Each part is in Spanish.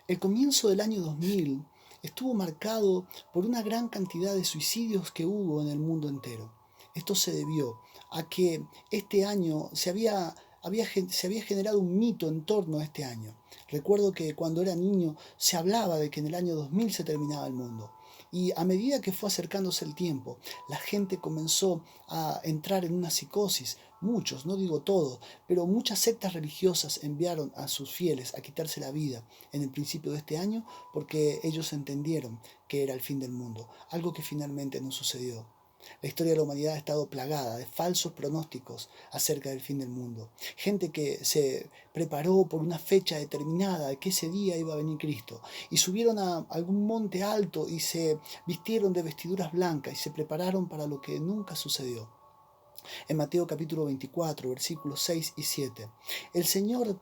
El comienzo del año 2000 estuvo marcado por una gran cantidad de suicidios que hubo en el mundo entero. Esto se debió a que este año se había generado un mito en torno a este año. Recuerdo que cuando era niño se hablaba de que en el año 2000 se terminaba el mundo. Y a medida que fue acercándose el tiempo, la gente comenzó a entrar en una psicosis. Muchos, no digo todos, pero muchas sectas religiosas enviaron a sus fieles a quitarse la vida en el principio de este año porque ellos entendieron que era el fin del mundo, algo que finalmente no sucedió. La historia de la humanidad ha estado plagada de falsos pronósticos acerca del fin del mundo. Gente que se preparó por una fecha determinada de que ese día iba a venir Cristo y subieron a algún monte alto y se vistieron de vestiduras blancas y se prepararon para lo que nunca sucedió. En Mateo capítulo 24, versículos 6 y 7. El Señor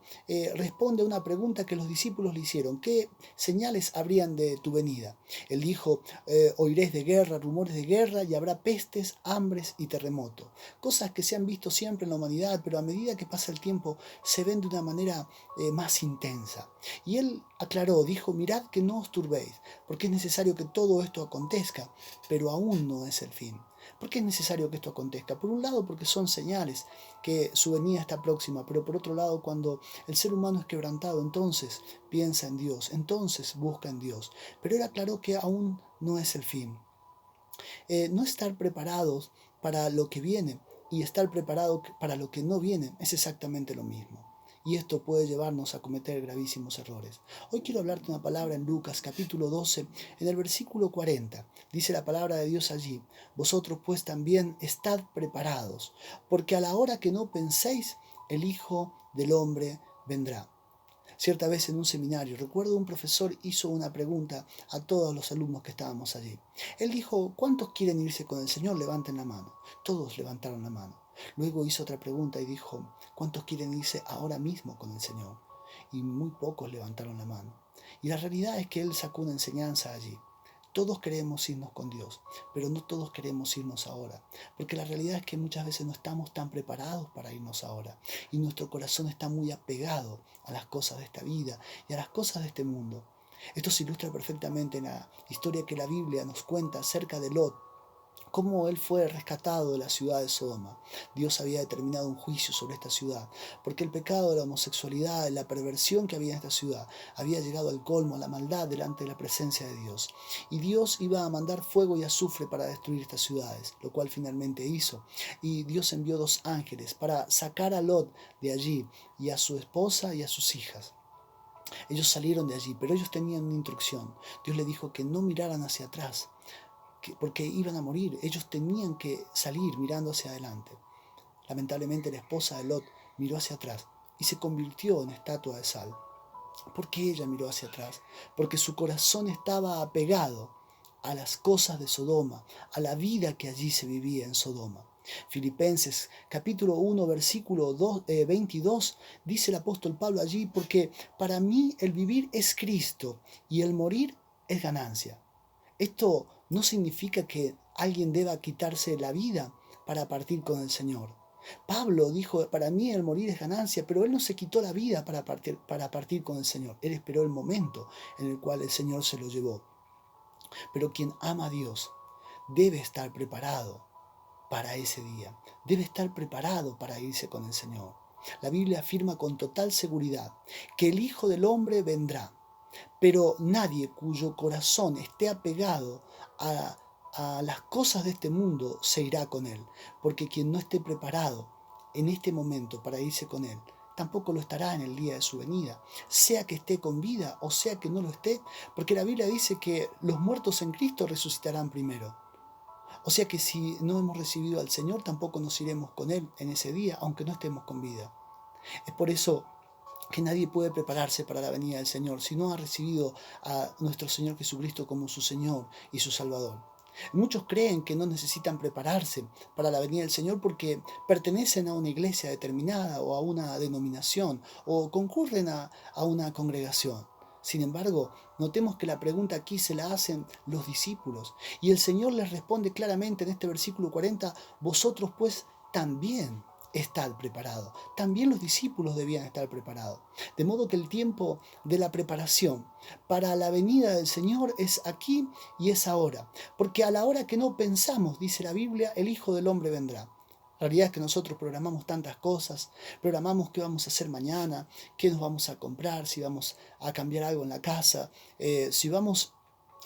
responde a una pregunta que los discípulos le hicieron. ¿Qué señales habrían de tu venida? Él dijo, oiréis de guerra, rumores de guerra, y habrá pestes, hambres y terremotos. Cosas que se han visto siempre en la humanidad, pero a medida que pasa el tiempo se ven de una manera más intensa. Y él aclaró, dijo, mirad que no os turbéis, porque es necesario que todo esto acontezca, pero aún no es el fin. ¿Por qué es necesario que esto acontezca? Por un lado, porque son señales que su venida está próxima, pero por otro lado, cuando el ser humano es quebrantado, entonces piensa en Dios, entonces busca en Dios. Pero él aclaró que aún no es el fin. No estar preparados para lo que viene y estar preparado para lo que no viene es exactamente lo mismo. Y esto puede llevarnos a cometer gravísimos errores. Hoy quiero hablarte una palabra en Lucas capítulo 12, en el versículo 40. Dice la palabra de Dios allí, vosotros pues también estad preparados, porque a la hora que no penséis, el Hijo del Hombre vendrá. Cierta vez en un seminario, recuerdo un profesor hizo una pregunta a todos los alumnos que estábamos allí. Él dijo, ¿cuántos quieren irse con el Señor? Levanten la mano. Todos levantaron la mano. Luego hizo otra pregunta y dijo, ¿cuántos quieren irse ahora mismo con el Señor? Y muy pocos levantaron la mano. Y la realidad es que él sacó una enseñanza allí. Todos queremos irnos con Dios, pero no todos queremos irnos ahora, porque la realidad es que muchas veces no estamos tan preparados para irnos ahora y nuestro corazón está muy apegado a las cosas de esta vida y a las cosas de este mundo. Esto se ilustra perfectamente en la historia que la Biblia nos cuenta acerca de Lot, cómo él fue rescatado de la ciudad de Sodoma. Dios había determinado un juicio sobre esta ciudad, porque el pecado de la homosexualidad, la perversión que había en esta ciudad, había llegado al colmo, a la maldad delante de la presencia de Dios. Y Dios iba a mandar fuego y azufre para destruir estas ciudades, lo cual finalmente hizo. Y Dios envió 2 ángeles para sacar a Lot de allí, y a su esposa y a sus hijas. Ellos salieron de allí, pero ellos tenían una instrucción. Dios le dijo que no miraran hacia atrás, porque iban a morir. Ellos tenían que salir mirando hacia adelante. Lamentablemente la esposa de Lot miró hacia atrás y se convirtió en estatua de sal. ¿Por qué ella miró hacia atrás? Porque su corazón estaba apegado a las cosas de Sodoma, a la vida que allí se vivía en Sodoma. Filipenses capítulo 1 versículo 22 dice el apóstol Pablo allí, porque para mí el vivir es Cristo y el morir es ganancia. Esto no significa que alguien deba quitarse la vida para partir con el Señor. Pablo dijo, para mí el morir es ganancia, pero él no se quitó la vida para partir con el Señor. Él esperó el momento en el cual el Señor se lo llevó. Pero quien ama a Dios debe estar preparado para ese día. Debe estar preparado para irse con el Señor. La Biblia afirma con total seguridad que el Hijo del Hombre vendrá, pero nadie cuyo corazón esté apegado a las cosas de este mundo se irá con él, porque quien no esté preparado en este momento para irse con él, tampoco lo estará en el día de su venida, sea que esté con vida o sea que no lo esté, porque la Biblia dice que los muertos en Cristo resucitarán primero. O sea que si no hemos recibido al Señor, tampoco nos iremos con Él en ese día, aunque no estemos con vida. Es por eso que nadie puede prepararse para la venida del Señor si no ha recibido a nuestro Señor Jesucristo como su Señor y su Salvador. Muchos creen que no necesitan prepararse para la venida del Señor porque pertenecen a una iglesia determinada o a una denominación o concurren a una congregación. Sin embargo, notemos que la pregunta aquí se la hacen los discípulos y el Señor les responde claramente en este versículo 40, vosotros pues también estar preparado. También los discípulos debían estar preparados. De modo que el tiempo de la preparación para la venida del Señor es aquí y es ahora. Porque a la hora que no pensamos, dice la Biblia, el Hijo del Hombre vendrá. La realidad es que nosotros programamos tantas cosas, programamos qué vamos a hacer mañana, qué nos vamos a comprar, si vamos a cambiar algo en la casa, si vamos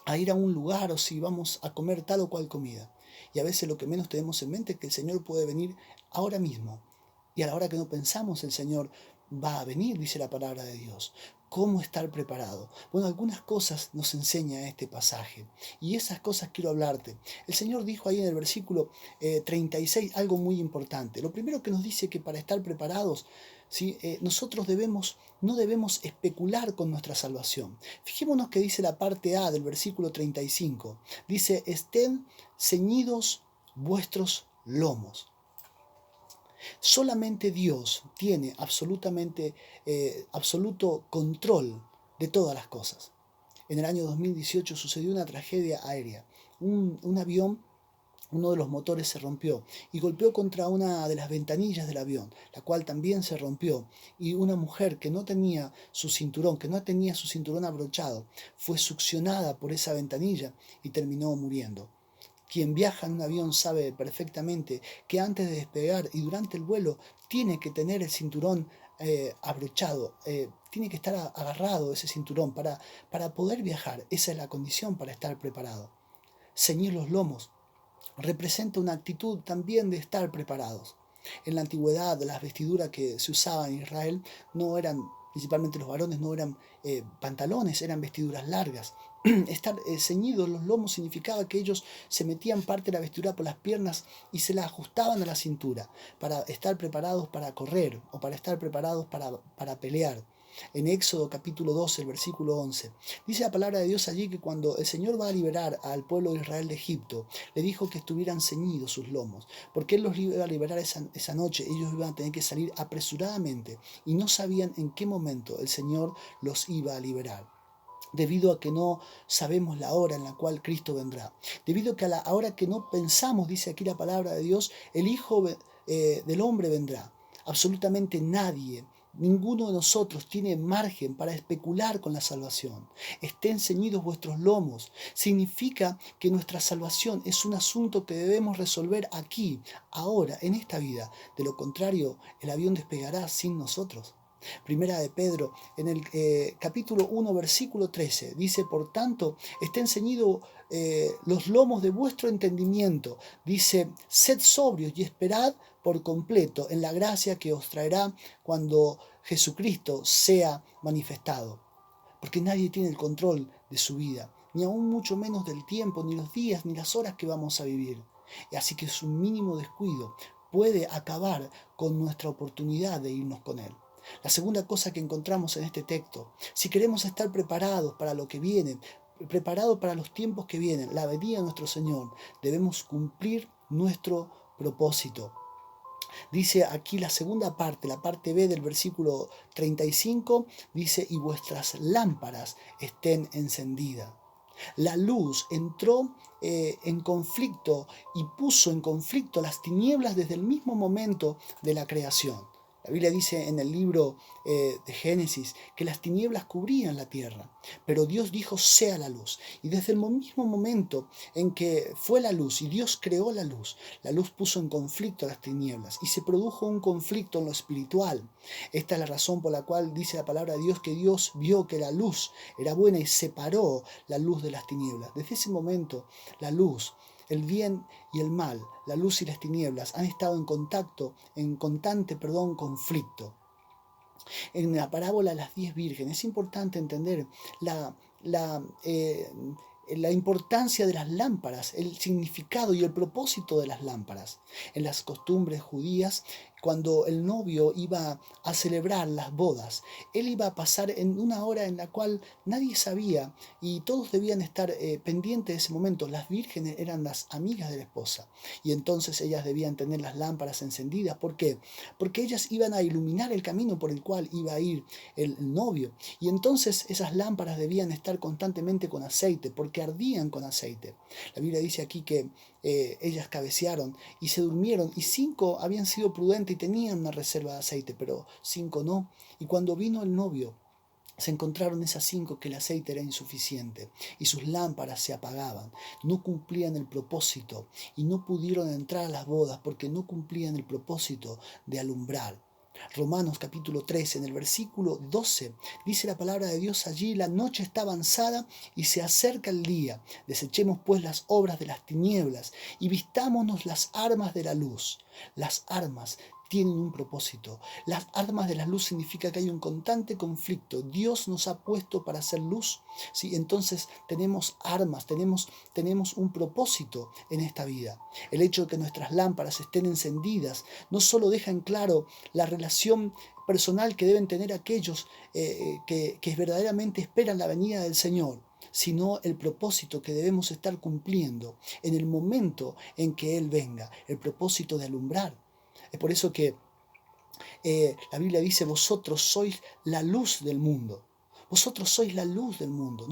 a ir a un lugar o si vamos a comer tal o cual comida. Y a veces lo que menos tenemos en mente es que el Señor puede venir ahora mismo. Y a la hora que no pensamos, el Señor va a venir, dice la palabra de Dios. ¿Cómo estar preparado? Bueno, algunas cosas nos enseña este pasaje. Y esas cosas quiero hablarte. El Señor dijo ahí en el versículo 36 algo muy importante. Lo primero que nos dice que para estar preparados, ¿sí? Nosotros no debemos especular con nuestra salvación. Fijémonos que dice la parte A del versículo 35. Dice, estén ceñidos vuestros lomos. Solamente Dios tiene absoluto control de todas las cosas. En el año 2018 sucedió una tragedia aérea. Un avión, uno de los motores se rompió y golpeó contra una de las ventanillas del avión, la cual también se rompió. Y una mujer que no tenía su cinturón abrochado, fue succionada por esa ventanilla y terminó muriendo. Quien viaja en un avión sabe perfectamente que antes de despegar y durante el vuelo tiene que tener el cinturón abrochado, tiene que estar agarrado ese cinturón para poder viajar. Esa es la condición para estar preparado. Ceñir los lomos representa una actitud también de estar preparados. En la antigüedad, las vestiduras que se usaban en Israel no eran, principalmente los varones, no eran pantalones, eran vestiduras largas. Estar ceñidos los lomos significaba que ellos se metían parte de la vestidura por las piernas y se la ajustaban a la cintura para estar preparados para correr o para estar preparados para pelear. En Éxodo capítulo 12, el versículo 11, dice la palabra de Dios allí que cuando el Señor va a liberar al pueblo de Israel de Egipto, le dijo que estuvieran ceñidos sus lomos, porque Él los iba a liberar esa noche. Ellos iban a tener que salir apresuradamente y no sabían en qué momento el Señor los iba a liberar, debido a que no sabemos la hora en la cual Cristo vendrá, debido a que a la hora que no pensamos, dice aquí la palabra de Dios, el Hijo del Hombre vendrá. Absolutamente nadie, ninguno de nosotros tiene margen para especular con la salvación. Estén ceñidos vuestros lomos. Significa que nuestra salvación es un asunto que debemos resolver aquí, ahora, en esta vida. De lo contrario, el avión despegará sin nosotros. Primera de Pedro, en el capítulo 1, versículo 13, dice, por tanto, estén ceñidos los lomos de vuestro entendimiento. Dice, sed sobrios y esperad por completo en la gracia que os traerá cuando Jesucristo sea manifestado. Porque nadie tiene el control de su vida, ni aún mucho menos del tiempo, ni los días, ni las horas que vamos a vivir. Así que su mínimo descuido puede acabar con nuestra oportunidad de irnos con Él. La segunda cosa que encontramos en este texto, si queremos estar preparados para lo que viene, preparados para los tiempos que vienen, la venida de nuestro Señor, debemos cumplir nuestro propósito. Dice aquí la segunda parte, la parte B del versículo 35, dice, y vuestras lámparas estén encendidas. La luz entró en conflicto y puso en conflicto las tinieblas desde el mismo momento de la creación. La Biblia dice en el libro de Génesis que las tinieblas cubrían la tierra, pero Dios dijo sea la luz. Y desde el mismo momento en que fue la luz y Dios creó la luz puso en conflicto las tinieblas y se produjo un conflicto en lo espiritual. Esta es la razón por la cual dice la palabra de Dios que Dios vio que la luz era buena y separó la luz de las tinieblas. Desde ese momento la luz, el bien y el mal, la luz y las tinieblas han estado en constante conflicto. En la parábola de las 10 vírgenes es importante entender la importancia de las lámparas, el significado y el propósito de las lámparas. En las costumbres judías, cuando el novio iba a celebrar las bodas, él iba a pasar en una hora en la cual nadie sabía y todos debían estar pendientes de ese momento. Las vírgenes eran las amigas de la esposa y entonces ellas debían tener las lámparas encendidas. ¿Por qué? Porque ellas iban a iluminar el camino por el cual iba a ir el novio, y entonces esas lámparas debían estar constantemente con aceite porque ardían con aceite. La Biblia dice aquí que ellas cabecearon y se durmieron y 5 habían sido prudentes y tenían una reserva de aceite, pero 5 no. Y cuando vino el novio, se encontraron esas 5 que el aceite era insuficiente y sus lámparas se apagaban, no cumplían el propósito y no pudieron entrar a las bodas porque no cumplían el propósito de alumbrar. Romanos capítulo 3, en el versículo 12, dice la palabra de Dios allí: la noche está avanzada y se acerca el día. Desechemos pues las obras de las tinieblas y vistámonos las armas de la luz. Las armas tienen un propósito. Las armas de la luz significa que hay un constante conflicto. Dios nos ha puesto para hacer luz, ¿sí? Entonces tenemos armas, tenemos un propósito en esta vida. El hecho de que nuestras lámparas estén encendidas no solo deja en claro la relación personal que deben tener aquellos que verdaderamente esperan la venida del Señor, sino el propósito que debemos estar cumpliendo en el momento en que Él venga, el propósito de alumbrar. Es por eso que la Biblia dice: vosotros sois la luz del mundo. Vosotros sois la luz del mundo.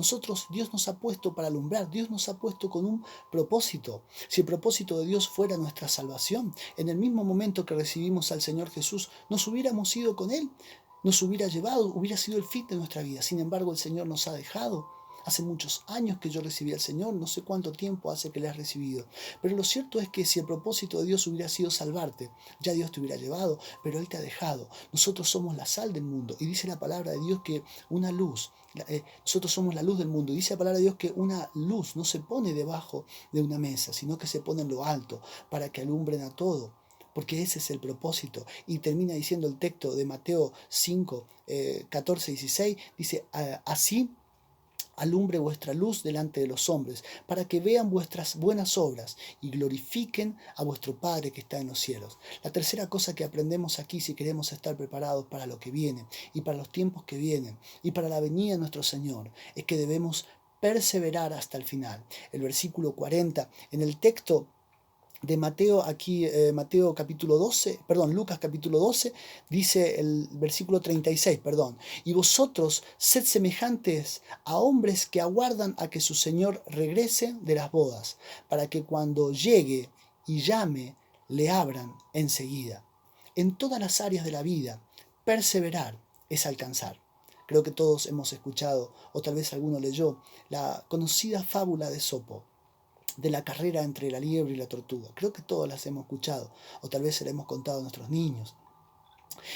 Dios nos ha puesto para alumbrar. Dios nos ha puesto con un propósito. Si el propósito de Dios fuera nuestra salvación, en el mismo momento que recibimos al Señor Jesús, nos hubiéramos ido con Él. Nos hubiera llevado, hubiera sido el fin de nuestra vida. Sin embargo, el Señor nos ha dejado. Hace muchos años que yo recibí al Señor, no sé cuánto tiempo hace que le has recibido. Pero lo cierto es que si el propósito de Dios hubiera sido salvarte, ya Dios te hubiera llevado, pero Él te ha dejado. Nosotros somos la sal del mundo y dice la palabra de Dios que una luz, nosotros somos la luz del mundo. Y dice la palabra de Dios que una luz no se pone debajo de una mesa, sino que se pone en lo alto para que alumbren a todo. Porque ese es el propósito. Y termina diciendo el texto de Mateo 5, 14 y 16, dice: así alumbre vuestra luz delante de los hombres, para que vean vuestras buenas obras y glorifiquen a vuestro Padre que está en los cielos. La tercera cosa que aprendemos aquí, si queremos estar preparados para lo que viene y para los tiempos que vienen y para la venida de nuestro Señor, es que debemos perseverar hasta el final. El versículo 40 en el texto de Mateo, aquí Mateo capítulo 12, perdón, Lucas capítulo 12, dice el versículo 36, y vosotros sed semejantes a hombres que aguardan a que su Señor regrese de las bodas, para que cuando llegue y llame, le abran enseguida. En todas las áreas de la vida, perseverar es alcanzar. Creo que todos hemos escuchado, o tal vez alguno leyó, la conocida fábula de Esopo, de la carrera entre la liebre y la tortuga. Creo que todos las hemos escuchado, o tal vez se la hemos contado a nuestros niños.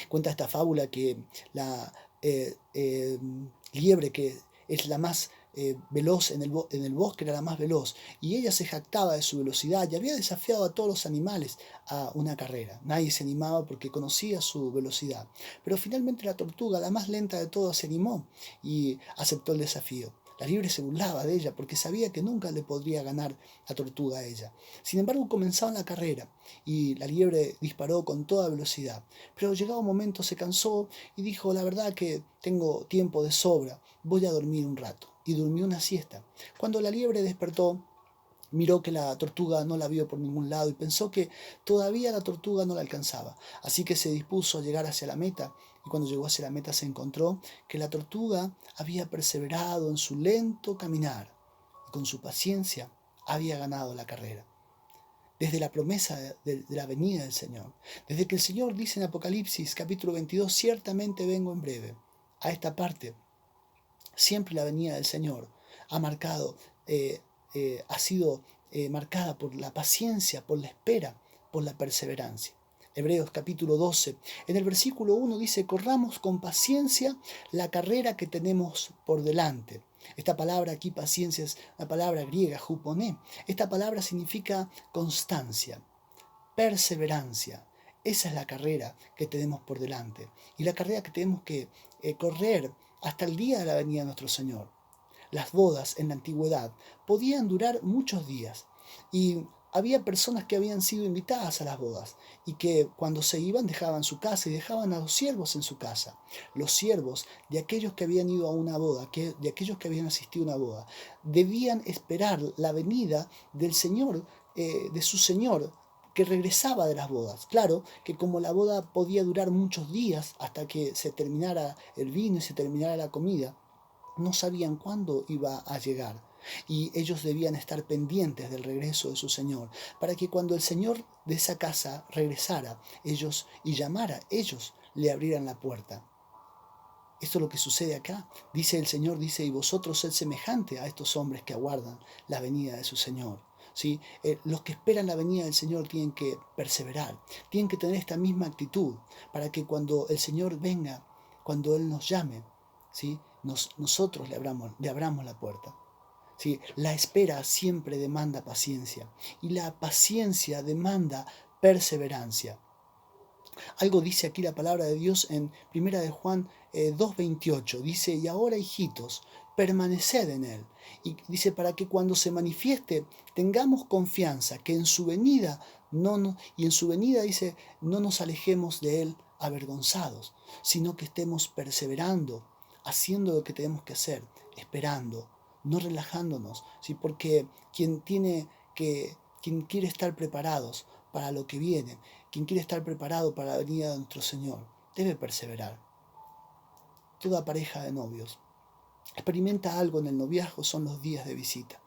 Cuenta esta fábula que la liebre, que es la más veloz en el bosque, era la más veloz, y ella se jactaba de su velocidad y había desafiado a todos los animales a una carrera. Nadie se animaba porque conocía su velocidad, pero finalmente la tortuga, la más lenta de todas, se animó y aceptó el desafío. La liebre se burlaba de ella porque sabía que nunca le podría ganar la tortuga a ella. Sin embargo, comenzaban la carrera y la liebre disparó con toda velocidad. Pero llegado un momento se cansó y dijo: la verdad que tengo tiempo de sobra, voy a dormir un rato. Y durmió una siesta. Cuando la liebre despertó, miró que la tortuga no la vio por ningún lado y pensó que todavía la tortuga no la alcanzaba. Así que se dispuso a llegar hacia la meta, y cuando llegó hacia la meta se encontró que la tortuga había perseverado en su lento caminar y con su paciencia había ganado la carrera. Desde la promesa de la venida del Señor, desde que el Señor dice en Apocalipsis capítulo 22, ciertamente vengo en breve, a esta parte, siempre la venida del Señor ha marcado ha sido marcada por la paciencia, por la espera, por la perseverancia. Hebreos capítulo 12, en el versículo 1 dice: corramos con paciencia la carrera que tenemos por delante. Esta palabra aquí, paciencia, es una palabra griega, huponé. Esta palabra significa constancia, perseverancia. Esa es la carrera que tenemos por delante y la carrera que tenemos que correr hasta el día de la venida de nuestro Señor. Las bodas en la antigüedad podían durar muchos días y había personas que habían sido invitadas a las bodas y que cuando se iban dejaban su casa y dejaban a los siervos en su casa. Los siervos de aquellos que habían ido a una boda, de aquellos que habían asistido a una boda, debían esperar la venida del Señor, de su Señor, que regresaba de las bodas. Claro que como la boda podía durar muchos días hasta que se terminara el vino y se terminara la comida, no sabían cuándo iba a llegar. Y ellos debían estar pendientes del regreso de su Señor, para que cuando el Señor de esa casa regresara ellos y llamara, ellos le abrieran la puerta. Esto es lo que sucede acá. Dice el Señor, dice, y vosotros sed semejante a estos hombres que aguardan la venida de su Señor. ¿Sí? Los que esperan la venida del Señor tienen que perseverar, tienen que tener esta misma actitud para que cuando el Señor venga, cuando Él nos llame, ¿sí? Nosotros le abramos la puerta. ¿Sí? La espera siempre demanda paciencia y la paciencia demanda perseverancia. Algo dice aquí la palabra de Dios en 1 de Juan 2:28. Dice, y ahora hijitos, permaneced en Él. Y dice, para que cuando se manifieste tengamos confianza que en su venida, y en su venida dice, no nos alejemos de Él avergonzados, sino que estemos perseverando, haciendo lo que tenemos que hacer, esperando, no relajándonos, ¿sí? Porque quien quiere estar preparados para lo que viene, quien quiere estar preparado para la venida de nuestro Señor, debe perseverar. Toda pareja de novios experimenta algo en el noviazgo, son los días de visita.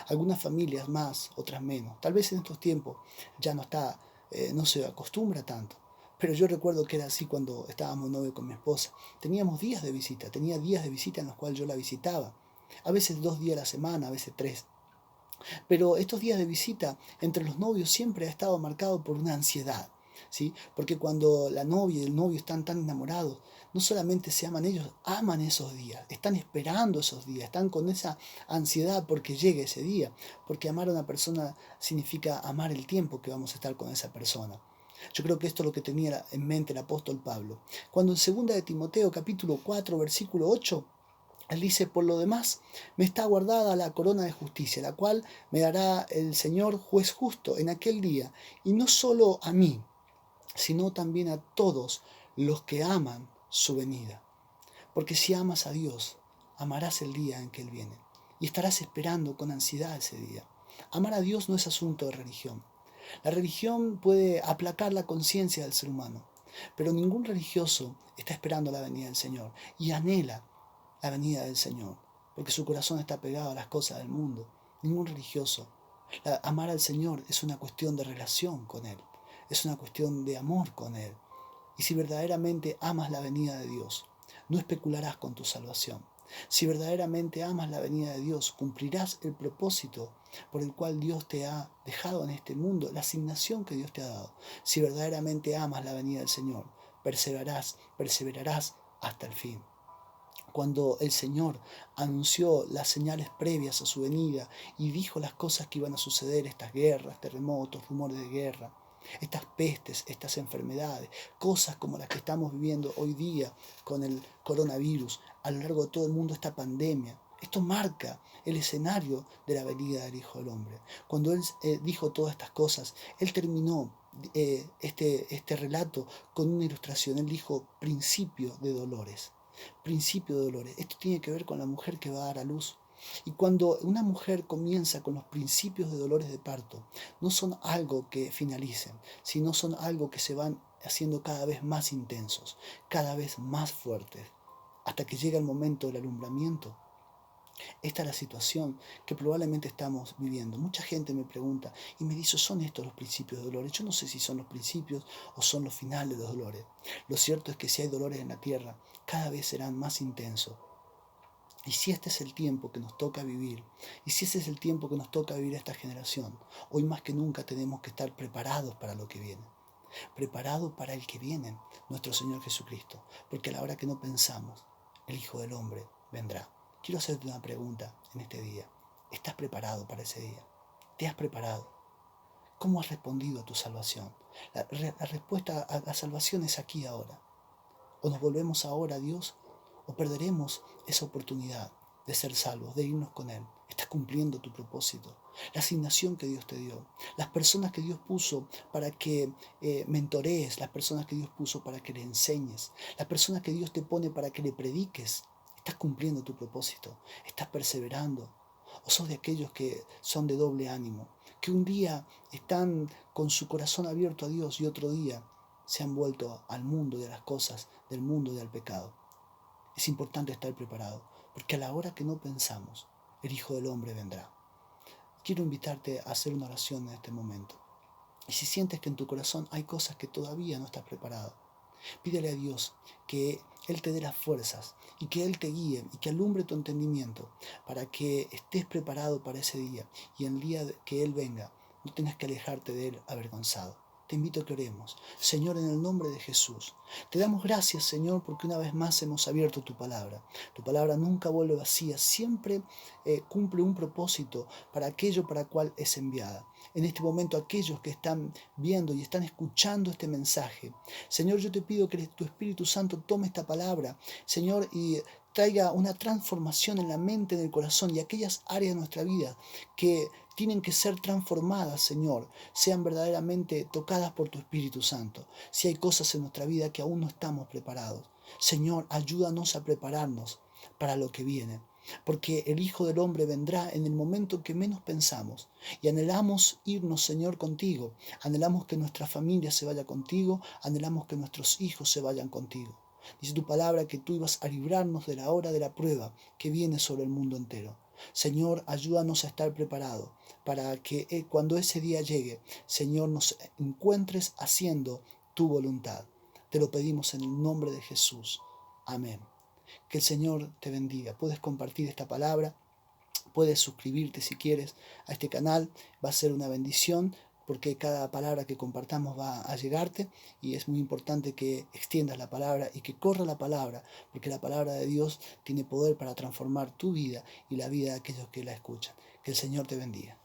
Algunas familias más, otras menos. Tal vez en estos tiempos ya no se acostumbra tanto. Pero yo recuerdo que era así cuando estábamos novios con mi esposa. Teníamos días de visita, tenía días de visita en los cuales yo la visitaba. A veces 2 días a la semana, a veces 3. Pero estos días de visita entre los novios siempre ha estado marcado por una ansiedad, ¿sí? Porque cuando la novia y el novio están tan enamorados, no solamente se aman ellos, aman esos días, están esperando esos días, están con esa ansiedad porque llegue ese día, porque amar a una persona significa amar el tiempo que vamos a estar con esa persona. Yo creo que esto es lo que tenía en mente el apóstol Pablo. Cuando en 2 de Timoteo capítulo 4 versículo 8, él dice, por lo demás, me está guardada la corona de justicia, la cual me dará el Señor juez justo en aquel día, y no solo a mí, sino también a todos los que aman su venida. Porque si amas a Dios, amarás el día en que Él viene, y estarás esperando con ansiedad ese día. Amar a Dios no es asunto de religión. La religión puede aplacar la conciencia del ser humano, pero ningún religioso está esperando la venida del Señor y anhela la venida del Señor, porque su corazón está pegado a las cosas del mundo. Ningún religioso. Amar al Señor es una cuestión de relación con Él, es una cuestión de amor con Él. Y si verdaderamente amas la venida de Dios, no especularás con tu salvación. Si verdaderamente amas la venida de Dios, cumplirás el propósito por el cual Dios te ha dejado en este mundo, la asignación que Dios te ha dado. Si verdaderamente amas la venida del Señor, perseverarás hasta el fin. Cuando el Señor anunció las señales previas a su venida y dijo las cosas que iban a suceder, estas guerras, terremotos, rumores de guerra, estas pestes, estas enfermedades, cosas como las que estamos viviendo hoy día con el coronavirus, a lo largo de todo el mundo esta pandemia. Esto marca el escenario de la venida del Hijo del Hombre. Cuando Él dijo todas estas cosas, Él terminó este relato con una ilustración. Él dijo principio de dolores. Principio de dolores. Esto tiene que ver con la mujer que va a dar a luz. Y cuando una mujer comienza con los principios de dolores de parto, no son algo que finalicen, sino son algo que se van haciendo cada vez más intensos, cada vez más fuertes, hasta que llega el momento del alumbramiento. Esta es la situación que probablemente estamos viviendo. Mucha gente me pregunta y me dice, ¿son estos los principios de dolores? Yo no sé si son los principios o son los finales de los dolores. Lo cierto es que si hay dolores en la tierra, cada vez serán más intensos. Y si este es el tiempo que nos toca vivir, y si ese es el tiempo que nos toca vivir a esta generación, hoy más que nunca tenemos que estar preparados para lo que viene. Preparados para el que viene, nuestro Señor Jesucristo. Porque a la hora que no pensamos, el Hijo del Hombre vendrá. Quiero hacerte una pregunta en este día. ¿Estás preparado para ese día? ¿Te has preparado? ¿Cómo has respondido a tu salvación? La respuesta a la salvación es aquí ahora. O nos volvemos ahora a Dios o perderemos esa oportunidad de ser salvos, de irnos con Él. Estás cumpliendo tu propósito, la asignación que Dios te dio, las personas que Dios puso para que mentorees, las personas que Dios puso para que le enseñes, las personas que Dios te pone para que le prediques. Estás cumpliendo tu propósito, estás perseverando. O sos de aquellos que son de doble ánimo, que un día están con su corazón abierto a Dios y otro día se han vuelto al mundo de las cosas, del mundo y al pecado. Es importante estar preparado, porque a la hora que no pensamos, el Hijo del Hombre vendrá. Quiero invitarte a hacer una oración en este momento. Y si sientes que en tu corazón hay cosas que todavía no estás preparado, pídele a Dios que Él te dé las fuerzas y que Él te guíe y que alumbre tu entendimiento para que estés preparado para ese día y en el día que Él venga no tengas que alejarte de Él avergonzado. Te invito a que oremos. Señor, en el nombre de Jesús, te damos gracias, Señor, porque una vez más hemos abierto tu palabra. Tu palabra nunca vuelve vacía, siempre cumple un propósito para aquello para cual es enviada. En este momento, aquellos que están viendo y están escuchando este mensaje, Señor, yo te pido que tu Espíritu Santo tome esta palabra, Señor, y traiga una transformación en la mente, en el corazón y aquellas áreas de nuestra vida que tienen que ser transformadas, Señor, sean verdaderamente tocadas por tu Espíritu Santo. Si hay cosas en nuestra vida que aún no estamos preparados, Señor, ayúdanos a prepararnos para lo que viene, porque el Hijo del Hombre vendrá en el momento que menos pensamos y anhelamos irnos, Señor, contigo, anhelamos que nuestra familia se vaya contigo, anhelamos que nuestros hijos se vayan contigo. Dice tu palabra que tú ibas a librarnos de la hora de la prueba que viene sobre el mundo entero. Señor, ayúdanos a estar preparados para que cuando ese día llegue, Señor, nos encuentres haciendo tu voluntad. Te lo pedimos en el nombre de Jesús. Amén. Que el Señor te bendiga. Puedes compartir esta palabra, puedes suscribirte si quieres a este canal. Va a ser una bendición porque cada palabra que compartamos va a llegarte y es muy importante que extiendas la palabra y que corra la palabra, porque la palabra de Dios tiene poder para transformar tu vida y la vida de aquellos que la escuchan. Que el Señor te bendiga.